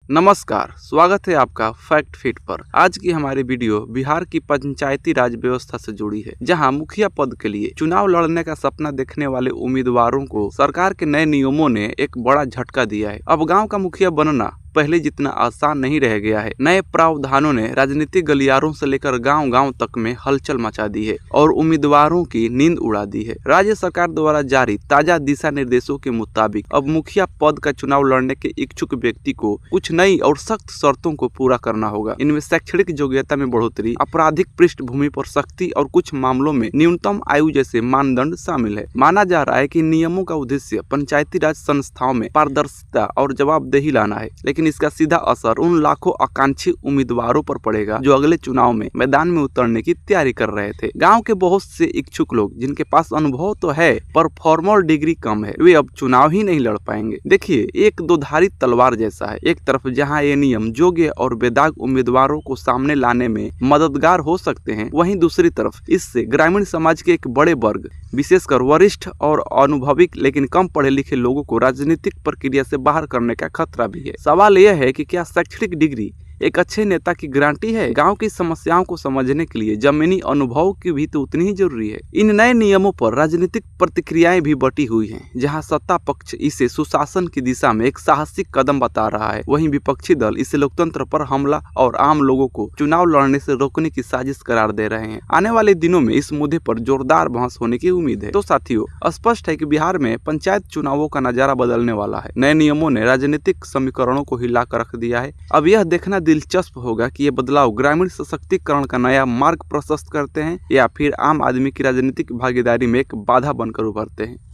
नमस्कार, स्वागत है आपका फैक्ट फिट पर। आज की हमारी वीडियो बिहार की पंचायती राज व्यवस्था से जुड़ी है, जहां मुखिया पद के लिए चुनाव लड़ने का सपना देखने वाले उम्मीदवारों को सरकार के नए नियमों ने एक बड़ा झटका दिया है। अब गांव का मुखिया बनना पहले जितना आसान नहीं रह गया है। नए प्रावधानों ने राजनीतिक गलियारों से लेकर गांव-गांव तक में हलचल मचा दी है और उम्मीदवारों की नींद उड़ा दी है। राज्य सरकार द्वारा जारी ताजा दिशा निर्देशों के मुताबिक अब मुखिया पद का चुनाव लड़ने के इच्छुक व्यक्ति को कुछ नई और सख्त शर्तों को पूरा करना होगा। इनमें शैक्षणिक योग्यता में बढ़ोतरी, आपराधिक पृष्ठभूमि पर सख्ती और कुछ मामलों में न्यूनतम आयु जैसे मानदंड शामिल है। माना जा रहा है कि नियमों का उद्देश्य पंचायती राज संस्थाओं में पारदर्शिता और जवाबदेही लाना है, लेकिन इसका सीधा असर उन लाखों आकांक्षी उम्मीदवारों पर पड़ेगा जो अगले चुनाव में मैदान में उतरने की तैयारी कर रहे थे। गांव के बहुत से इच्छुक लोग जिनके पास अनुभव तो है पर फॉर्मल डिग्री कम है, वे अब चुनाव ही नहीं लड़ पाएंगे। देखिए, एक दोधारी तलवार जैसा है। एक तरफ जहां ये नियम योग्य और बेदाग उम्मीदवारों को सामने लाने में मददगार हो सकते हैं, वहीं दूसरी तरफ इससे ग्रामीण समाज के एक बड़े वर्ग, विशेषकर वरिष्ठ और अनुभवी लेकिन कम पढ़े लिखे लोगों को राजनीतिक प्रक्रिया से बाहर करने का खतरा भी है। सवाल यह है कि क्या शैक्षणिक डिग्री एक अच्छे नेता की गारंटी है? गांव की समस्याओं को समझने के लिए जमीनी अनुभव की भी तो उतनी ही जरूरी है। इन नए नियमों पर राजनीतिक प्रतिक्रियाएं भी बटी हुई हैं। जहां सत्ता पक्ष इसे सुशासन की दिशा में एक साहसिक कदम बता रहा है, वहीं विपक्षी दल इसे लोकतंत्र पर हमला और आम लोगों को चुनाव लड़ने से रोकने की साजिश करार दे रहे हैं। आने वाले दिनों में इस मुद्दे पर जोरदार बहस होने की उम्मीद है। तो साथियों, स्पष्ट है कि बिहार में पंचायत चुनावों का नजारा बदलने वाला है। नए नियमों ने राजनीतिक समीकरणों को हिलाकर रख दिया है। अब यह देखना दिलचस्प होगा कि ये बदलाव ग्रामीण सशक्तिकरण का नया मार्ग प्रशस्त करते हैं या फिर आम आदमी की राजनीतिक भागीदारी में एक बाधा बनकर उभरते हैं।